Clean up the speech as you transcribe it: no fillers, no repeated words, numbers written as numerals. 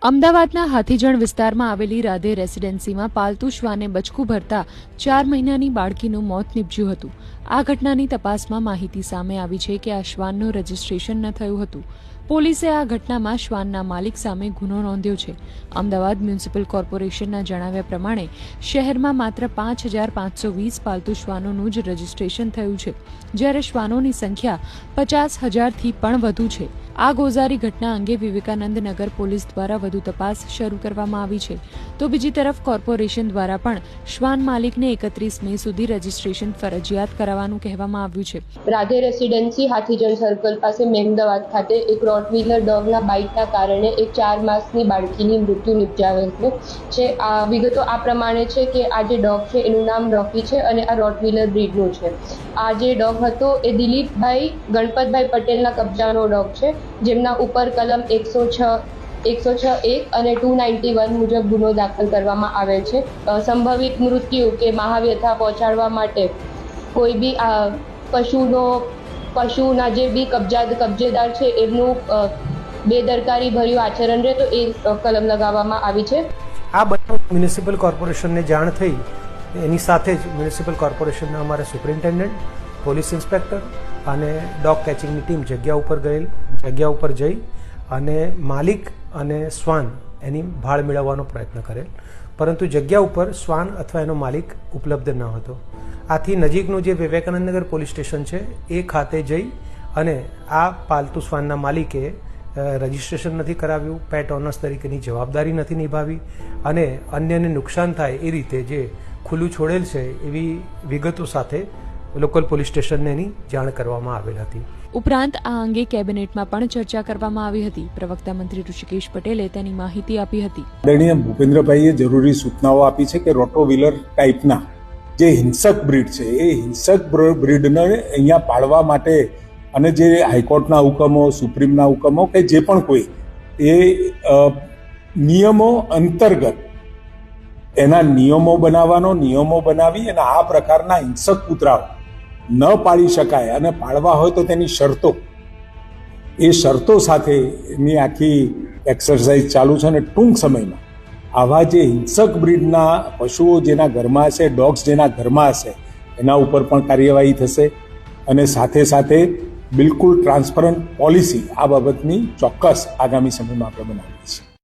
અમદાવાદના હાથીજણ વિસ્તારમાં આવેલી રાધે રેસિડેન્સીમાં પાલતુ શ્વાને બચકું ભરતા 4 મહિનાની બાળકીનું મોત નીપજ્યું હતું। આ ઘટનાની તપાસમાં માહિતી સામે આવી છે કે આ શ્વાનનું રજીસ્ટ્રેશન ન થયું હતું। પોલીસે આ ઘટનામાં શ્વાનના માલિક સામે ગુનો નોંધ્યો છે। અમદાવાદ મ્યુનિસિપલ કોર્પોરેશનના જણાવ્યા પ્રમાણે શહેરમાં માત્ર 5,520 પાલતુ શ્વાનોનું જ રજીસ્ટ્રેશન થયું છે, જ્યારે શ્વાનોની સંખ્યા 50,000થી પણ વધુ છે। આ ગોઝારી ઘટના અંગે વિવેકાનંદ નગર પોલીસ દ્વારા વધુ તપાસ શરૂ કરવામાં આવી છે, તો બીજી તરફ કોર્પોરેશન દ્વારા પણ શ્વાન માલિકને 31 મે સુધી રજીસ્ટ્રેશન ફરજિયાત કરાવવાનું કહેવામાં આવ્યું છે। રાધે રેસિડેન્સી હાથીજણ સર્કલ પાસે મહેમદાવાદ ખાતે એક રોટવીલર ડોગના બાઇટના કારણે એક 4 માસની બાળકીની મૃત્યુ નિપજાવેલ છે। આ વિગતો આ પ્રમાણે છે કે આ જે ડોગ છે એનું નામ રોકી છે અને આ રોટવીલર બ્રીડનું છે। આ જે ડોગ હતો એ દિલીપભાઈ ગણપતભાઈ પટેલના કબજાનો ડોગ છે, જેમના ઉપર કલમ 106(1) અને 291 મુજબ ગુનો દાખલ કરવામાં આવેલ છે। સંભવિત મૃત્યુ કે મહાવ્યથા પહોંચાડવા માટે કોઈ બી પશુના જે બી કબજેદાર છે એમનું બેદરકારી ભર્યું આચરણ રહે તો એ કલમ લગાવવામાં આવી છે। આ બનાવ મ્યુનિસિપલ કોર્પોરેશનને જાણ થઈ એની સાથે જ મ્યુનિસિપલ કોર્પોરેશનના અમારા સુપરિન્ટેન્ડન્ટ, પોલીસ ઇન્સ્પેક્ટર અને ડોગ કેચિંગની ટીમ જગ્યા ઉપર જઈ અને માલિક અને શ્વાન એની ભાળ મેળવવાનો પ્રયત્ન કરેલ, પરંતુ જગ્યા ઉપર શ્વાન અથવા એનો માલિક ઉપલબ્ધ ન હતો। આથી નજીકનું જે વિવેકાનંદ નગર પોલીસ સ્ટેશન છે એ ખાતે જઈ અને આ પાલતુ શ્વાનના માલિકે રજિસ્ટ્રેશન નથી કરાવ્યું, પેટ ઓનર્સ તરીકેની જવાબદારી નથી નિભાવી અને અન્યને નુકસાન થાય એ રીતે જે ખુલ્લું છોડેલ છે એવી વિગતો સાથે લોકલ પોલીસ સ્ટેશનને એની જાણ કરવામાં આવેલ હતી। ઉપરાંત આ અંગે કેબિનેટમાં પણ ચર્ચા કરવામાં આવી હતી। પ્રવક્તા મંત્રી ઋષિકેશ પટેલે તેની માહિતી આપી હતી। આદરણીય ભૂપેન્દ્રભાઈએ જરૂરી સૂચનાઓ આપી છે કે રોટોવીલર ટાઈપના જે હિંસક બ્રીડ છે એ હિંસક બ્રીડને અહીંયા પાળવા માટે અને જે હાઈકોર્ટના હુકમો, સુપ્રીમના હુકમો કે જે પણ કોઈ એ નિયમો અંતર્ગત એના નિયમો બનાવી અને આ પ્રકારના હિંસક કૂતરાઓ ન પાળી શકાય અને પાળવા હોય તો તેની શરતો સાથેની આખી એક્સરસાઇઝ ચાલુ છે અને ટૂંક સમયમાં આવા જે હિંસક બ્રીડના પશુઓ જેના ઘરમાં હશે, ડોગ્સ જેના ઘરમાં હશે એના ઉપર પણ કાર્યવાહી થશે અને સાથે સાથે બિલકુલ ટ્રાન્સપરન્ટ પોલિસી આ બાબતની ચોક્કસ આગામી સમયમાં આપણે બનાવીએ છીએ।